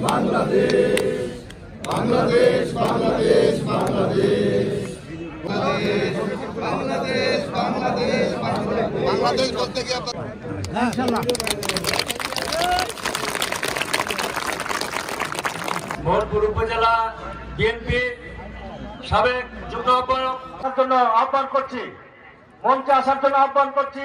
বাংলাদেশ বাংলাদেশ বাংলাদেশ বাংলাদেশ বাংলাদেশ বাংলাদেশ বাংলাদেশ বলতে কি ইনশাআল্লাহ মোহনপুর উপজেলা বিএনপি সাবেক যুগ্ম আহ্বায়কের জন্য আহ্বান করছি, মঞ্চে আসার জন্য আহ্বান করছি।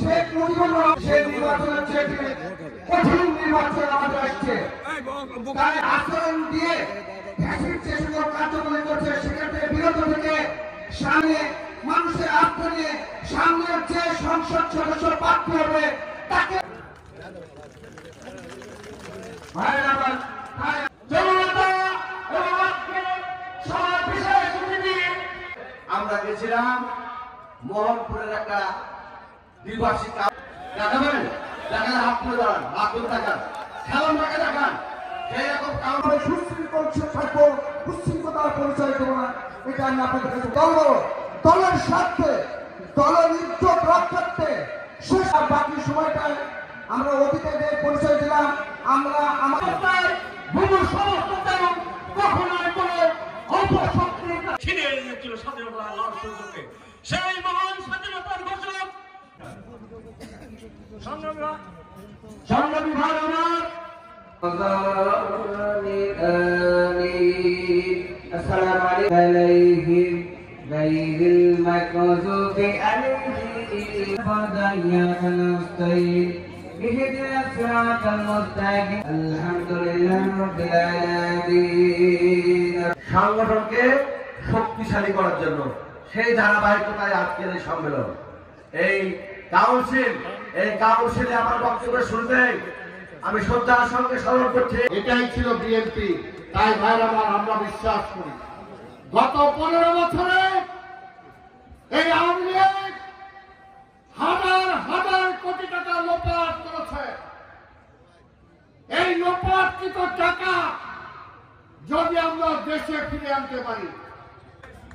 শেখ মুজিবুর রহমান সেই নির্বাচনের চেয়ে কঠিন নির্বাচন আমাদের আসছে, তাই আচরণ দিয়ে যে সকল কার্যক্রম করছে সেখান থেকে বিরত থেকে সামনে মানুষের আস্থা নিয়ে সামনের যে সংসদ সদস্য প্রার্থী হবে তাকে আমরা গেছিলাম মোহনপুরের একটা নির্বাসী দেখাবেন, দেখালে হাত তুলে দাঁড়ান, হাত তুলে দেখান, খেলাটাকে দেখান। সেই রকম কারণে সুশৃঙ্খল থাকবো, উচ্ছৃঙ্খতার পরিচয় দেবো না, এটা আমি আপনাদের কাছে দলের স্বার্থে দলের ইজ্জত রক্ষার্থে শেষ বাকি সময়টায় আমরা অতীতে যে পরিচয় দিলাম, আমরা আমাদের ভূমির সমস্ত কখনোই কোনো অপশক্তির ছিনিয়ে নিয়েছিল স্বাধীনতা লাভ সুযোগে। সেই মহান স্বাধীনতার ঘোষক সংগ্রামী ভাই আমার আসসালামু আলাইকুম গায়রিল মাগযুবি আলাইহিম ওয়ালাইয়ান নাস্তাইন ইহদিনাস সিরাতাল মুস্তাকিম আলহামদুলিল্লাহি রাব্বিল আলামিন। সংগঠনকে শক্তিশালী করার জন্য সেই ধারাবাহিকতায় আজকের এই সম্মেলন, এই কাউন্সিলে আমার বক্তব্য শুনতে আমি শ্রদ্ধার সঙ্গে স্মরণ করছি। এটাই ছিল বিএনপি। তাই ভাইরা আমরা বিশ্বাস করি গত 15 বছরে এই আওয়ামী লীগ হাজার হাজার কোটি টাকা লোপাট করেছে। এই লোপাটকৃত টাকা যদি আমরা দেশে ফিরে আনতে পারি,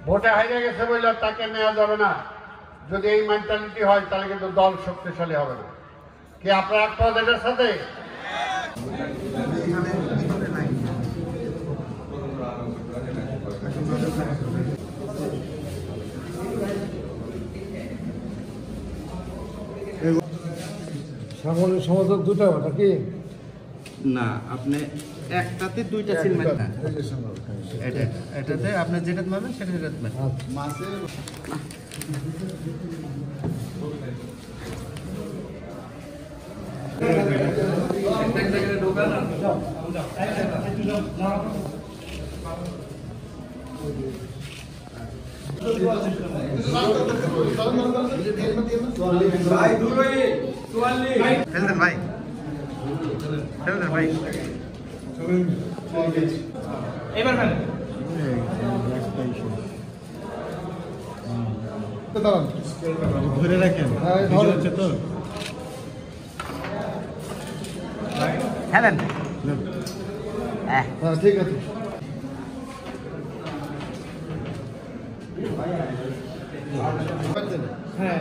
ভোটে হারিয়ে গেছে বলে তাকে নেওয়া যাবে না। যদি এই মেন্টালিটি হয় তাহলে কিন্তু দল শক্তিশালী হবে না। কি আপনারা একমত এটার সাথে? সামনের সমর্থক দুটো ওটা কি না, আপনি একটাতে দুইটা চিনবেন না, এটাতে আপনি যেটা মারবেন সেটা মারবেন। ফেলতেন ভাই, ফেলতেন ভাই, এবার ফেলেন। ধরে রাখেন তো খেলেন ঠিক আছে। হ্যাঁ